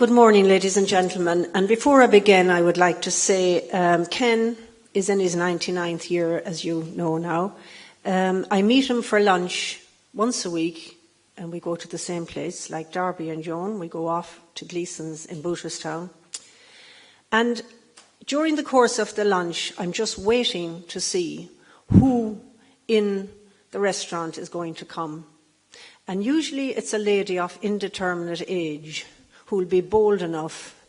Good morning, ladies and gentlemen. And before I begin, I would like to say Ken is in his 99th year, as you know now. I meet him for lunch once a week, and we go to the same place, like Darby and Joan. We go off to Gleason's in Booterstown. And during the course of the lunch, I'm just waiting to see who in the restaurant is going to come. And usually it's a lady of indeterminate age who will be bold enough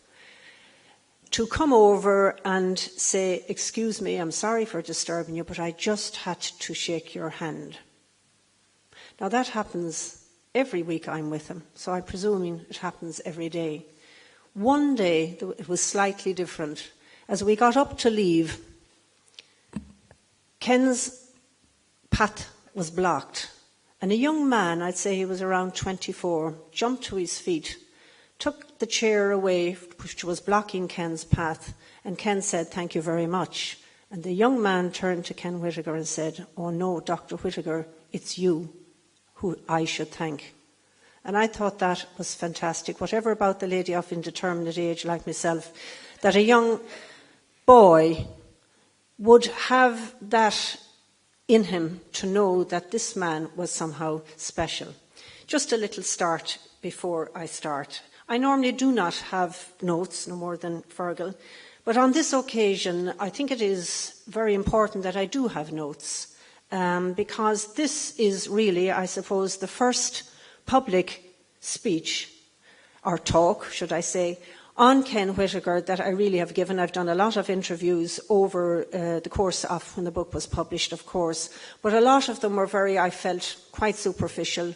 to come over and say, "Excuse me, I'm sorry for disturbing you, but I just had to shake your hand." Now that happens every week I'm with him, so I'm presuming it happens every day. One day it was slightly different. As we got up to leave, Ken's path was blocked, and a young man, I'd say he was around 24, jumped to his feet, took the chair away which was blocking Ken's path, and Ken said, "Thank you very much." And the young man turned to Ken Whittaker and said, "Oh no, Dr. Whittaker, it's you who I should thank." And I thought that was fantastic. Whatever about the lady of indeterminate age like myself, that a young boy would have that in him to know that this man was somehow special. Just a little start before I start. I normally do not have notes, no more than Fergal, but on this occasion I think it is very important that I do have notes, because this is really, I suppose, the first public speech, or talk, should I say, on Ken Whittaker that I really have given. I've done a lot of interviews over the course of when the book was published, of course, but a lot of them were I felt, quite superficial.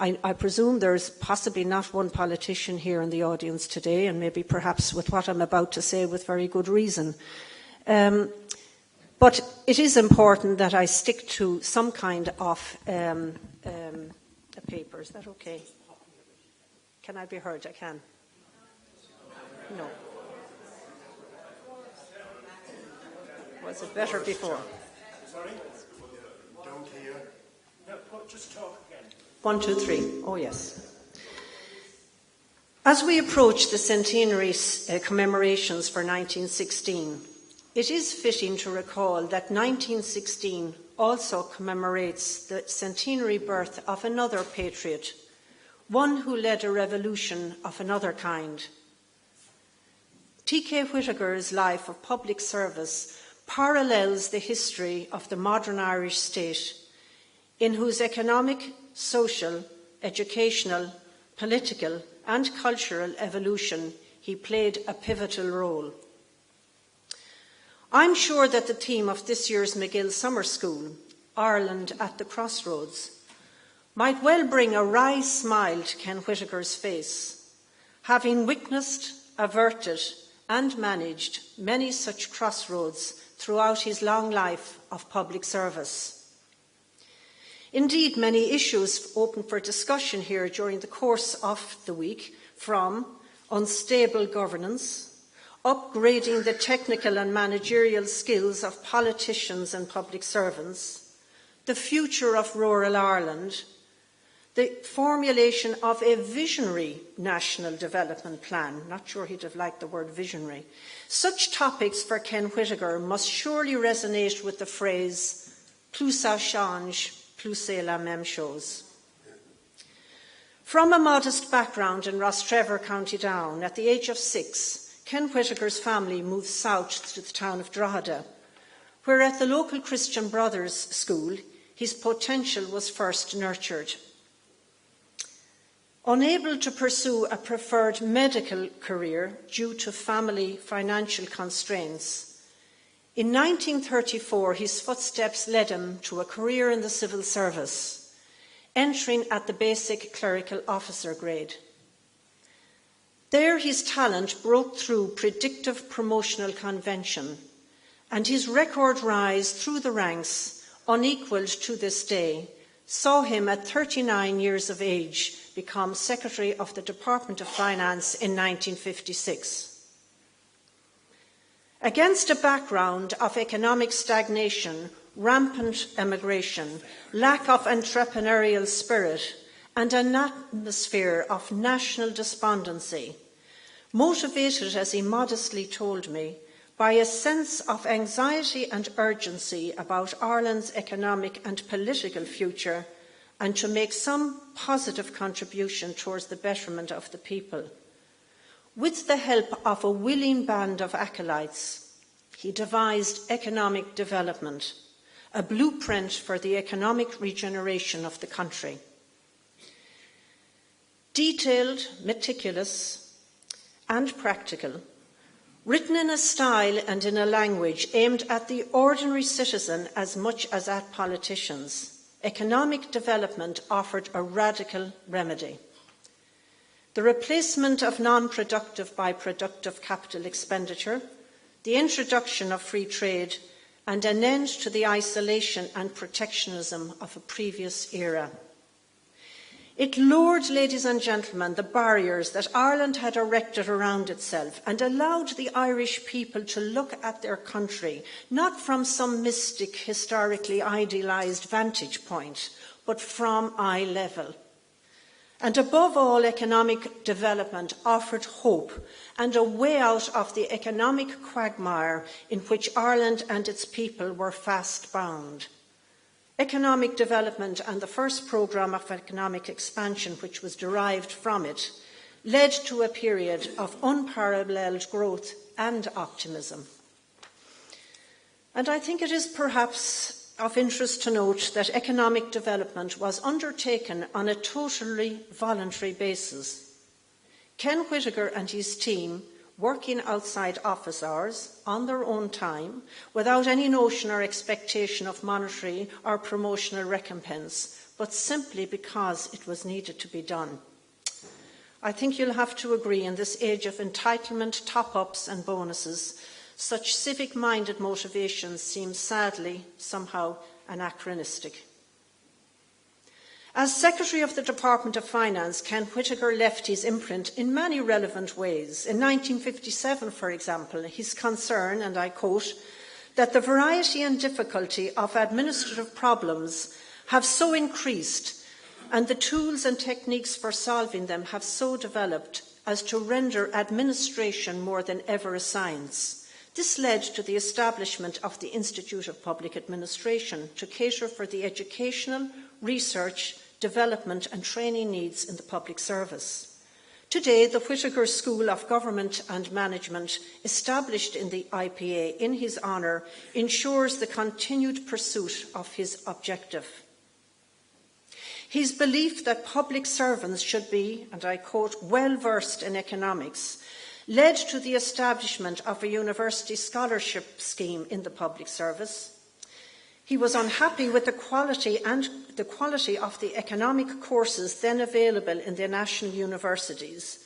I presume there's possibly not one politician here in the audience today, and maybe perhaps with what I'm about to say with very good reason. But it is important that I stick to some kind of a paper. Is that okay? Can I be heard? I can. No. Was it better before? Sorry? Don't hear. No, just talk again. 1, 2, 3. Oh, yes. As we approach the centenary commemorations for 1916, it is fitting to recall that 1916 also commemorates the centenary birth of another patriot, one who led a revolution of another kind. T.K. Whittaker's life of public service parallels the history of the modern Irish state, in whose economic, social, educational, political and cultural evolution he played a pivotal role. I'm sure that the theme of this year's MacGill Summer School, Ireland at the Crossroads, might well bring a wry smile to Ken Whittaker's face, having witnessed, averted and managed many such crossroads throughout his long life of public service. Indeed, many issues open for discussion here during the course of the week, from unstable governance, upgrading the technical and managerial skills of politicians and public servants, the future of rural Ireland, the formulation of a visionary national development plan. Not sure he'd have liked the word visionary. Such topics for Ken Whittaker must surely resonate with the phrase "plus ça change, plus c'est la même chose." From a modest background in Rostrevor, County Down, at the age of 6, Ken Whittaker's family moved south to the town of Drogheda, where at the local Christian Brothers school his potential was first nurtured. Unable to pursue a preferred medical career due to family financial constraints, in 1934 his footsteps led him to a career in the civil service, entering at the basic clerical officer grade. There his talent broke through predictive promotional convention, and his record rise through the ranks, unequalled to this day, saw him at 39 years of age become Secretary of the Department of Finance in 1956. Against a background of economic stagnation, rampant emigration, lack of entrepreneurial spirit, and an atmosphere of national despondency, motivated, as he modestly told me, by a sense of anxiety and urgency about Ireland's economic and political future, and to make some positive contribution towards the betterment of the people. With the help of a willing band of acolytes, he devised economic development, a blueprint for the economic regeneration of the country. Detailed, meticulous, and practical, written in a style and in a language aimed at the ordinary citizen as much as at politicians, economic development offered a radical remedy. The replacement of non-productive by productive capital expenditure, the introduction of free trade, and an end to the isolation and protectionism of a previous era. It lowered, ladies and gentlemen, the barriers that Ireland had erected around itself and allowed the Irish people to look at their country not from some mystic, historically idealised vantage point, but from eye level. And above all, economic development offered hope and a way out of the economic quagmire in which Ireland and its people were fast bound. Economic development and the first programme of economic expansion, which was derived from it, led to a period of unparalleled growth and optimism. And I think it is perhaps of interest to note that economic development was undertaken on a totally voluntary basis. Ken Whittaker and his team, working outside office hours, on their own time, without any notion or expectation of monetary or promotional recompense, but simply because it was needed to be done. I think you'll have to agree, in this age of entitlement, top-ups and bonuses, such civic-minded motivations seem sadly, somehow, anachronistic. As Secretary of the Department of Finance, Ken Whittaker left his imprint in many relevant ways. In 1957, for example, his concern, and I quote, that the variety and difficulty of administrative problems have so increased and the tools and techniques for solving them have so developed as to render administration more than ever a science. This led to the establishment of the Institute of Public Administration to cater for the educational, research, development and training needs in the public service. Today, the Whittaker School of Government and Management, established in the IPA in his honour, ensures the continued pursuit of his objective. His belief that public servants should be, and I quote, well versed in economics, led to the establishment of a university scholarship scheme in the public service. He was unhappy with the quality of the economic courses then available in the national universities,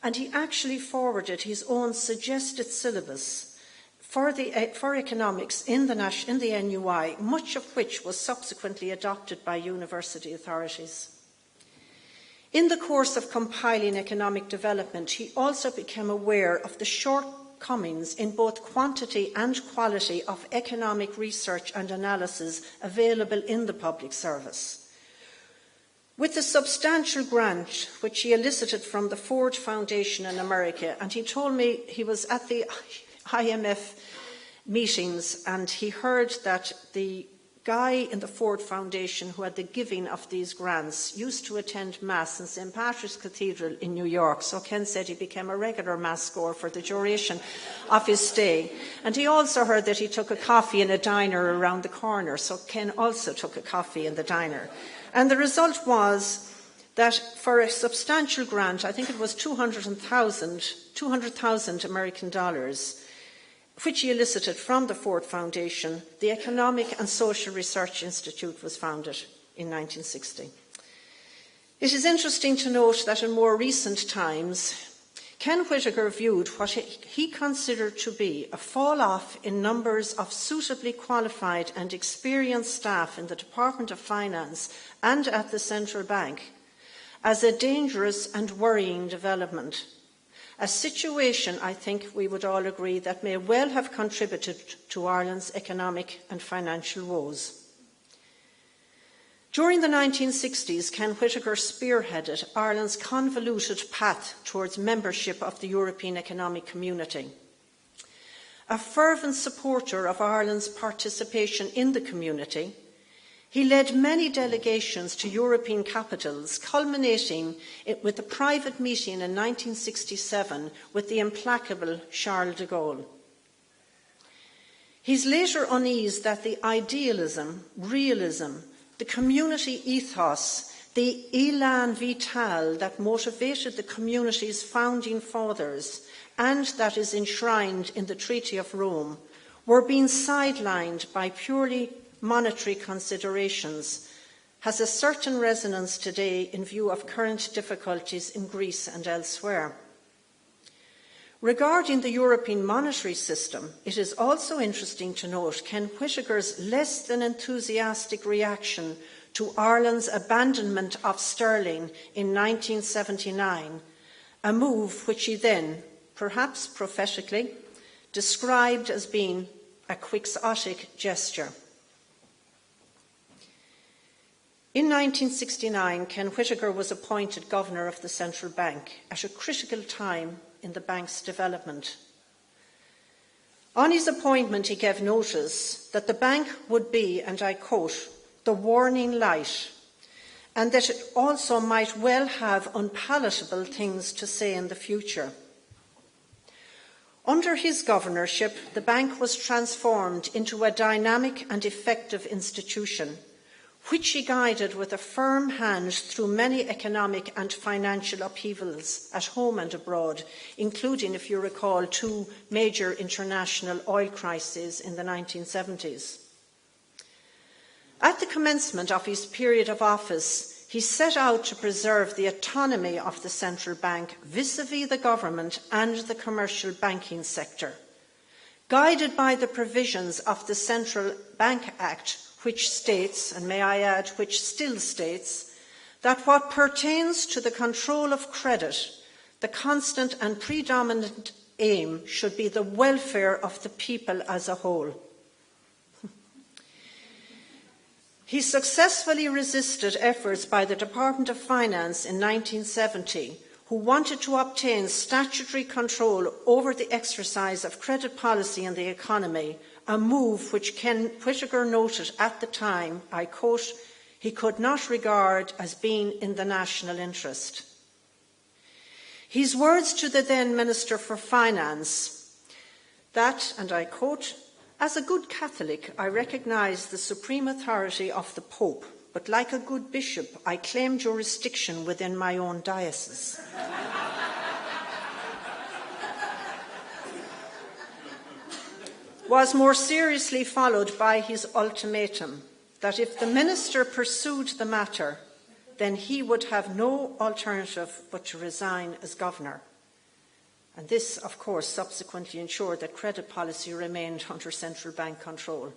and he actually forwarded his own suggested syllabus for economics in the NUI, much of which was subsequently adopted by university authorities. In the course of compiling economic development, he also became aware of the shortcomings in both quantity and quality of economic research and analysis available in the public service. With the substantial grant which he elicited from the Ford Foundation in America, and he told me he was at the IMF meetings and he heard that the guy in the Ford Foundation who had the giving of these grants used to attend Mass in St. Patrick's Cathedral in New York. So Ken said he became a regular Mass goer for the duration of his stay. And he also heard that he took a coffee in a diner around the corner. So Ken also took a coffee in the diner. And the result was that for a substantial grant, I think it was 200,000 American dollars, which he elicited from the Ford Foundation, the Economic and Social Research Institute was founded in 1960. It is interesting to note that in more recent times, Ken Whittaker viewed what he considered to be a fall-off in numbers of suitably qualified and experienced staff in the Department of Finance and at the Central Bank as a dangerous and worrying development. A situation, I think we would all agree, that may well have contributed to Ireland's economic and financial woes. During the 1960s, Ken Whitaker spearheaded Ireland's convoluted path towards membership of the European Economic Community. A fervent supporter of Ireland's participation in the community, he led many delegations to European capitals, culminating with a private meeting in 1967 with the implacable Charles de Gaulle. He's later uneased that the idealism, realism, the community ethos, the élan vital that motivated the community's founding fathers and that is enshrined in the Treaty of Rome were being sidelined by purely monetary considerations has a certain resonance today in view of current difficulties in Greece and elsewhere. Regarding the European monetary system, it is also interesting to note Ken Whitaker's less than enthusiastic reaction to Ireland's abandonment of sterling in 1979, a move which he then, perhaps prophetically, described as being a quixotic gesture. In 1969, Ken Whitaker was appointed Governor of the Central Bank at a critical time in the bank's development. On his appointment, he gave notice that the bank would be, and I quote, the warning light, and that it also might well have unpalatable things to say in the future. Under his governorship, the bank was transformed into a dynamic and effective institution, which he guided with a firm hand through many economic and financial upheavals at home and abroad, including, if you recall, 2 major international oil crises in the 1970s. At the commencement of his period of office, he set out to preserve the autonomy of the central bank vis-à-vis the government and the commercial banking sector, guided by the provisions of the Central Bank Act, which states, and may I add, which still states, that what pertains to the control of credit, the constant and predominant aim should be the welfare of the people as a whole. He successfully resisted efforts by the Department of Finance in 1970, who wanted to obtain statutory control over the exercise of credit policy in the economy, a move which Ken Whitaker noted at the time, I quote, he could not regard as being in the national interest. His words to the then Minister for Finance, that, and I quote, as a good Catholic, I recognise the supreme authority of the Pope, but like a good bishop, I claim jurisdiction within my own diocese. Was more seriously followed by his ultimatum that if the minister pursued the matter, then he would have no alternative but to resign as governor. And this, of course, subsequently ensured that credit policy remained under central bank control.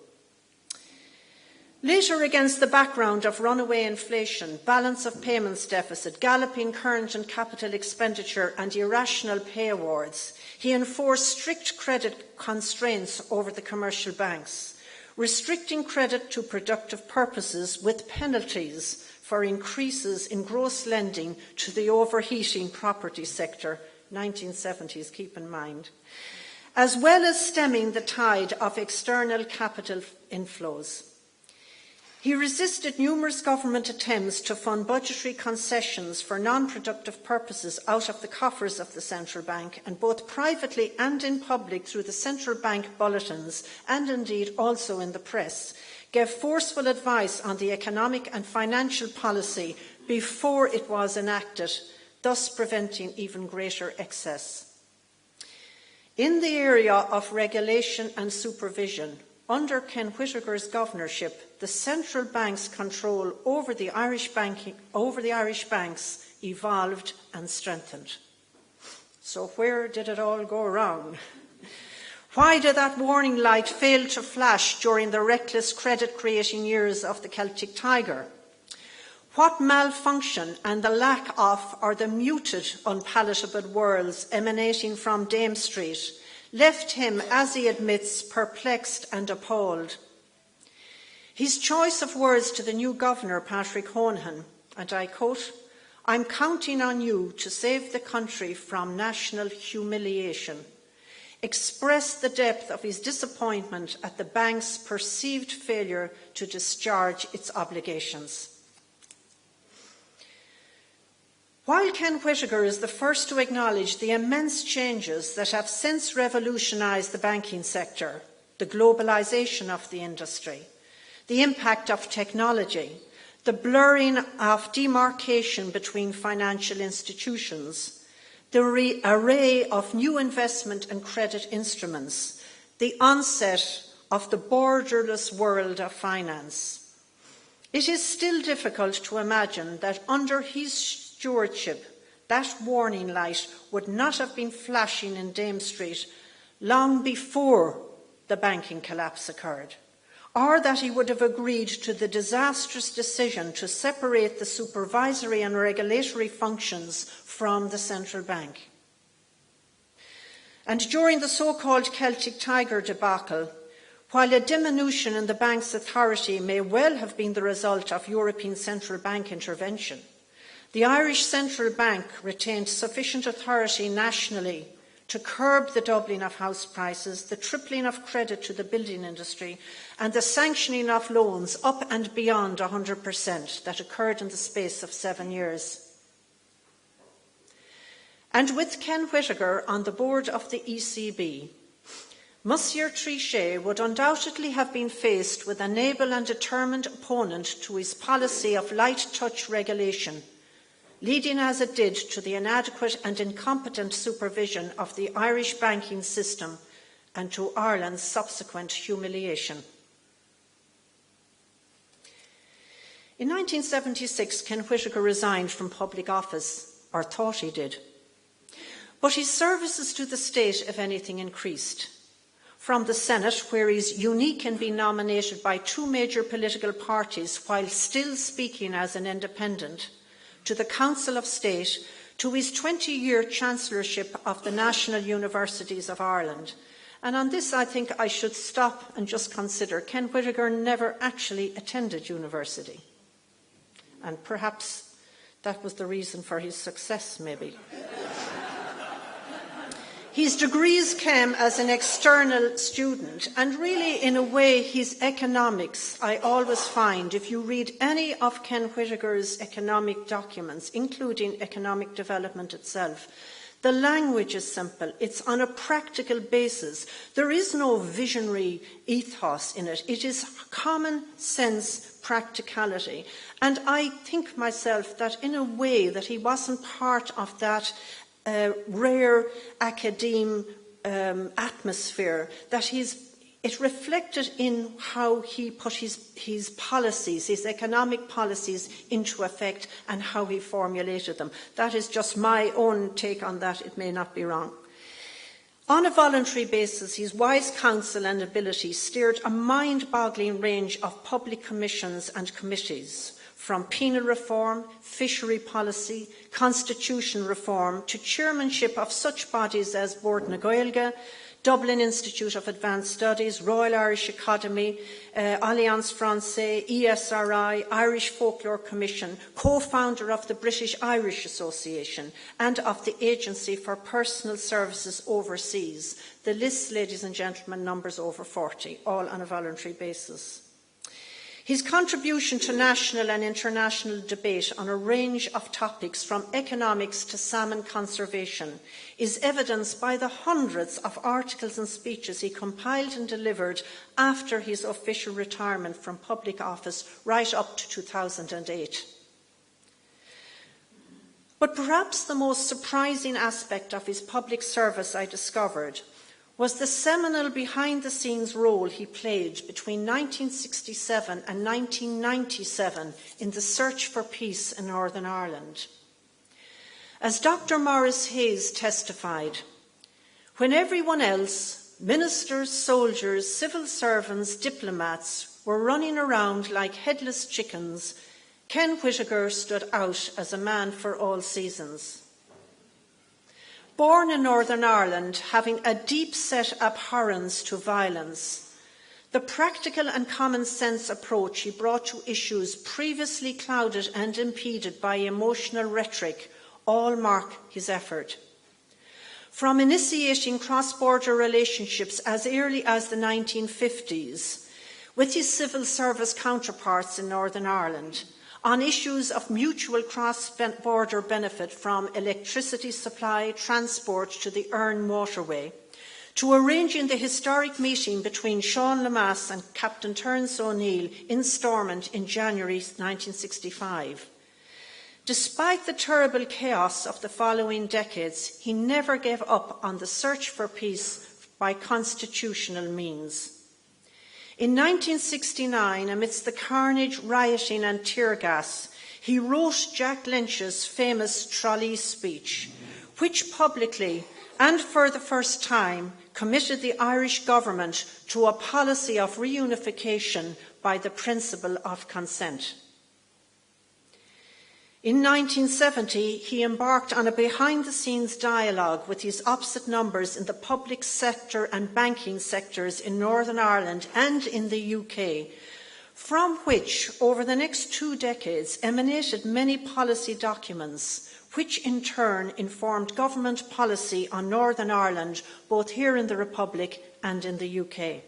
Later, against the background of runaway inflation, balance of payments deficit, galloping current and capital expenditure and irrational pay awards, he enforced strict credit constraints over the commercial banks, restricting credit to productive purposes with penalties for increases in gross lending to the overheating property sector, 1970s, keep in mind, as well as stemming the tide of external capital inflows. He resisted numerous government attempts to fund budgetary concessions for non-productive purposes out of the coffers of the central bank, and both privately and in public through the central bank bulletins, and indeed also in the press, gave forceful advice on the economic and financial policy before it was enacted, thus preventing even greater excess. In the area of regulation and supervision, under Ken Whitaker's governorship, the central bank's control over the Irish banks evolved and strengthened. So where did it all go wrong? Why did that warning light fail to flash during the reckless credit-creating years of the Celtic Tiger? What malfunction and the lack of, or the muted, unpalatable words emanating from Dame Street left him, as he admits, perplexed and appalled? His choice of words to the new governor, Patrick Honohan, and I quote, "I'm counting on you to save the country from national humiliation," expressed the depth of his disappointment at the bank's perceived failure to discharge its obligations. While Ken Whittaker is the first to acknowledge the immense changes that have since revolutionised the banking sector, the globalisation of the industry, the impact of technology, the blurring of demarcation between financial institutions, the array of new investment and credit instruments, the onset of the borderless world of finance, it is still difficult to imagine that under his stewardship that warning light would not have been flashing in Dame Street long before the banking collapse occurred, or that he would have agreed to the disastrous decision to separate the supervisory and regulatory functions from the central bank. And during the so-called Celtic Tiger debacle, while a diminution in the bank's authority may well have been the result of European Central Bank intervention, the Irish Central Bank retained sufficient authority nationally to curb the doubling of house prices, the tripling of credit to the building industry, and the sanctioning of loans up and beyond 100% that occurred in the space of 7 years. And with Ken Whittaker on the board of the ECB, Monsieur Trichet would undoubtedly have been faced with an able and determined opponent to his policy of light-touch regulation, leading as it did to the inadequate and incompetent supervision of the Irish banking system and to Ireland's subsequent humiliation. In 1976, Ken Whittaker resigned from public office, or thought he did. But his services to the state, if anything, increased. From the Senate, where he's unique in being nominated by 2 major political parties while still speaking as an independent, to the Council of State, to his 20-year chancellorship of the National Universities of Ireland. And on this, I think I should stop and just consider Ken Whittaker never actually attended university. And perhaps that was the reason for his success, maybe. His degrees came as an external student, and really, in a way, his economics, I always find, if you read any of Ken Whittaker's economic documents, including economic development itself, the language is simple. It's on a practical basis. There is no visionary ethos in it. It is common sense practicality. And I think myself that in a way that he wasn't part of that rare academe atmosphere, that it reflected in how he put his policies, his economic policies into effect and how he formulated them. That is just my own take on that. It may not be wrong. On a voluntary basis, his wise counsel and ability steered a mind-boggling range of public commissions and committees, from penal reform, fishery policy, constitution reform, to chairmanship of such bodies as Bord na Gaeilge, Dublin Institute of Advanced Studies, Royal Irish Academy, Alliance Française, ESRI, Irish Folklore Commission, co-founder of the British Irish Association and of the Agency for Personal Services Overseas. The list, ladies and gentlemen, numbers over 40, all on a voluntary basis. His contribution to national and international debate on a range of topics, from economics to salmon conservation, is evidenced by the hundreds of articles and speeches he compiled and delivered after his official retirement from public office right up to 2008. But perhaps the most surprising aspect of his public service I discovered was the seminal behind-the-scenes role he played between 1967 and 1997 in the search for peace in Northern Ireland. As Dr. Maurice Hayes testified, when everyone else, ministers, soldiers, civil servants, diplomats, were running around like headless chickens, Ken Whittaker stood out as a man for all seasons. Born in Northern Ireland, having a deep-set abhorrence to violence, The practical and common sense approach he brought to issues previously clouded and impeded by emotional rhetoric all mark his effort. From initiating cross-border relationships as early as the 1950s with his civil service counterparts in Northern Ireland on issues of mutual cross-border benefit from electricity supply, transport to the Erne motorway, to arranging the historic meeting between Sean Lemass and Captain Terence O'Neill in Stormont in January 1965. Despite the terrible chaos of the following decades, he never gave up on the search for peace by constitutional means. In 1969, amidst the carnage, rioting and tear gas, he wrote Jack Lynch's famous Tralee speech, which publicly and for the first time committed the Irish government to a policy of reunification by the principle of consent. In 1970, he embarked on a behind-the-scenes dialogue with his opposite numbers in the public sector and banking sectors in Northern Ireland and in the UK, from which, over the next 2 decades, emanated many policy documents, which in turn informed government policy on Northern Ireland, both here in the Republic and in the UK.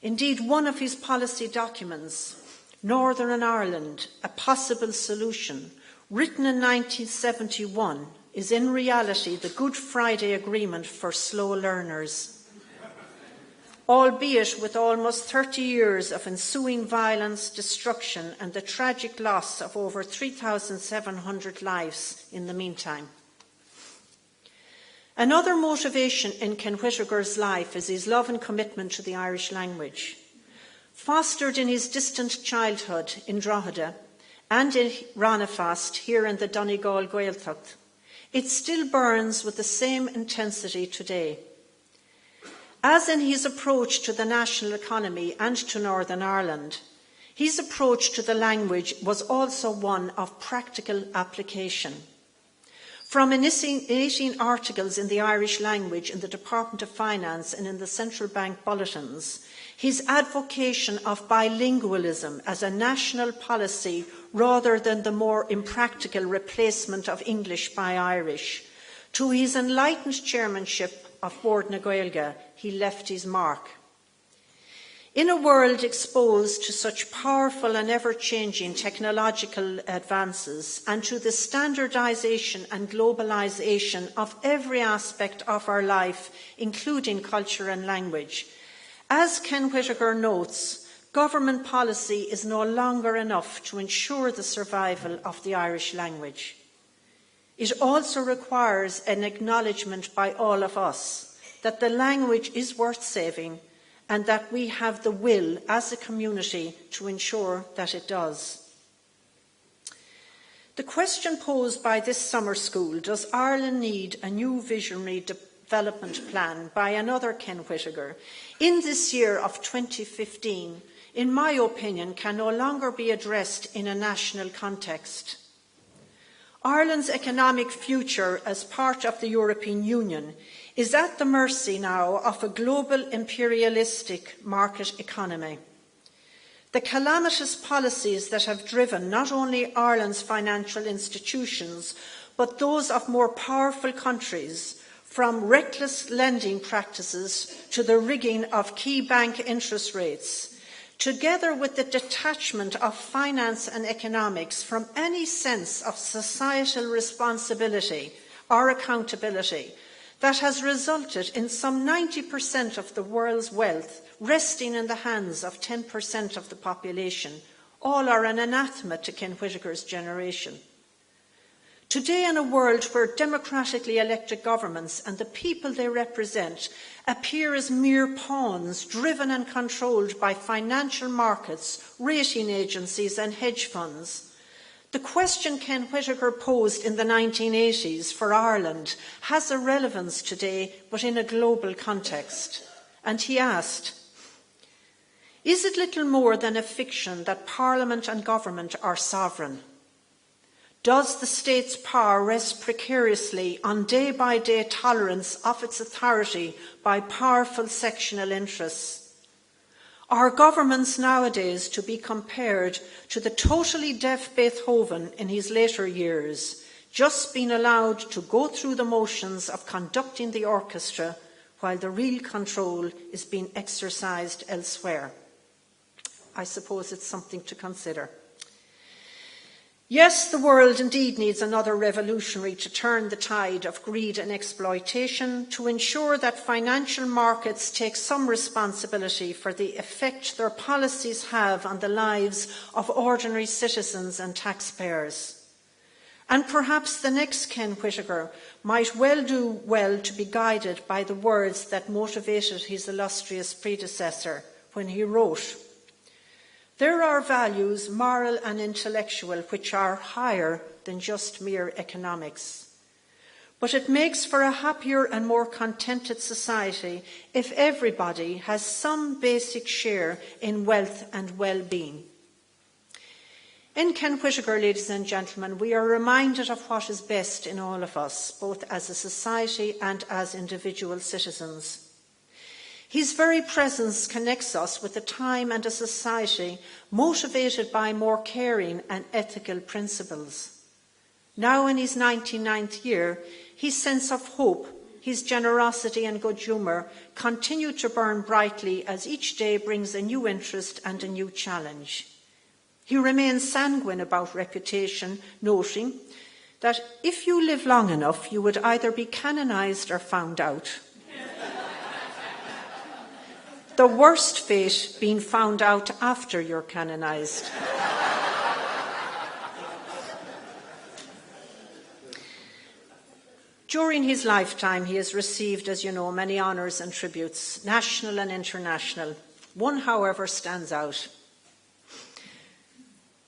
Indeed, one of his policy documents, Northern Ireland, A Possible Solution, written in 1971, is in reality the Good Friday Agreement for slow learners, albeit with almost 30 years of ensuing violence, destruction and the tragic loss of over 3,700 lives in the meantime. Another motivation in Ken Whittaker's life is his love and commitment to the Irish language. Fostered in his distant childhood in Drogheda and in Ranafast here in the Donegal Gaeltacht, it still burns with the same intensity today. As in his approach to the national economy and to Northern Ireland, his approach to the language was also one of practical application. From initiating articles in the Irish language in the Department of Finance and in the central bank bulletins, his advocation of bilingualism as a national policy rather than the more impractical replacement of English by Irish, to his enlightened chairmanship of Bord na Gaeilge, he left his mark. In a world exposed to such powerful and ever-changing technological advances and to the standardisation and globalisation of every aspect of our life, including culture and language, as Ken Whittaker notes, government policy is no longer enough to ensure the survival of the Irish language. It also requires an acknowledgement by all of us that the language is worth saving and that we have the will as a community to ensure that it does. The question posed by this summer school, does Ireland need a new visionary development plan by another Ken Whittaker, in this year of 2015, in my opinion, can no longer be addressed in a national context. Ireland's economic future as part of the European Union is at the mercy now of a global imperialistic market economy. The calamitous policies that have driven not only Ireland's financial institutions, but those of more powerful countries, from reckless lending practices to the rigging of key bank interest rates, together with the detachment of finance and economics from any sense of societal responsibility or accountability, that has resulted in some 90% of the world's wealth resting in the hands of 10% of the population, all are an anathema to Ken Whittaker's generation. Today, in a world where democratically elected governments and the people they represent appear as mere pawns driven and controlled by financial markets, rating agencies and hedge funds, the question Ken Whittaker posed in the 1980s for Ireland has a relevance today, but in a global context. And he asked, is it little more than a fiction that Parliament and government are sovereign? Does the state's power rest precariously on day-by-day tolerance of its authority by powerful sectional interests? Are governments nowadays to be compared to the totally deaf Beethoven in his later years, just being allowed to go through the motions of conducting the orchestra while the real control is being exercised elsewhere? I suppose it's something to consider. Yes, the world indeed needs another revolutionary to turn the tide of greed and exploitation, to ensure that financial markets take some responsibility for the effect their policies have on the lives of ordinary citizens and taxpayers. And perhaps the next Ken Whitaker might well do well to be guided by the words that motivated his illustrious predecessor when he wrote, "There are values, moral and intellectual, which are higher than just mere economics. But it makes for a happier and more contented society if everybody has some basic share in wealth and well-being." In Ken Whitaker, ladies and gentlemen, we are reminded of what is best in all of us, both as a society and as individual citizens. His very presence connects us with a time and a society motivated by more caring and ethical principles. Now in his 99th year, his sense of hope, his generosity and good humour continue to burn brightly as each day brings a new interest and a new challenge. He remains sanguine about reputation, noting that if you live long enough, you would either be canonised or found out. The worst fate being found out after you're canonised. During his lifetime, he has received, as you know, many honours and tributes, national and international. One, however, stands out.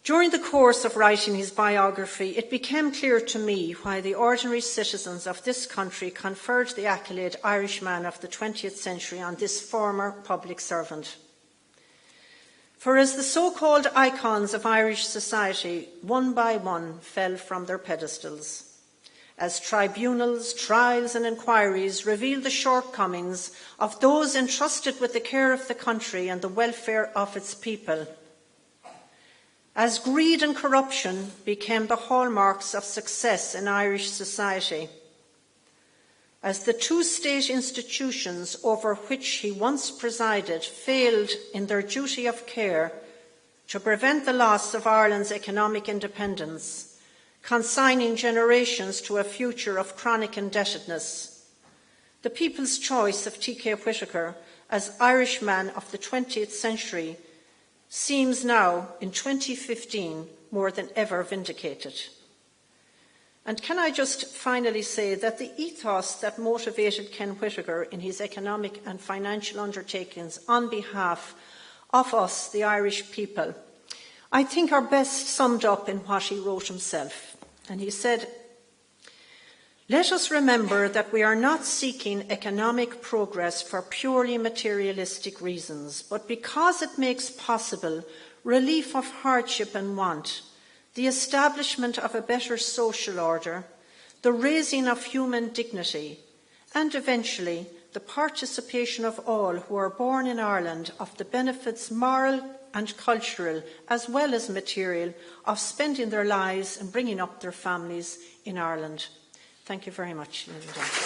During the course of writing his biography, it became clear to me why the ordinary citizens of this country conferred the accolade Irishman of the 20th century on this former public servant. For as the so-called icons of Irish society, one by one, fell from their pedestals, as tribunals, trials and inquiries revealed the shortcomings of those entrusted with the care of the country and the welfare of its people, as greed and corruption became the hallmarks of success in Irish society, as the two state institutions over which he once presided failed in their duty of care to prevent the loss of Ireland's economic independence, consigning generations to a future of chronic indebtedness, the people's choice of T.K. Whitaker as Irishman of the 20th century seems now, in 2015, more than ever vindicated. And can I just finally say that the ethos that motivated Ken Whitaker in his economic and financial undertakings on behalf of us, the Irish people, I think are best summed up in what he wrote himself. And he said, "Let us remember that we are not seeking economic progress for purely materialistic reasons, but because it makes possible relief of hardship and want, the establishment of a better social order, the raising of human dignity, and eventually the participation of all who are born in Ireland of the benefits moral and cultural, as well as material, of spending their lives and bringing up their families in Ireland." Thank you very much, ladies and gentlemen.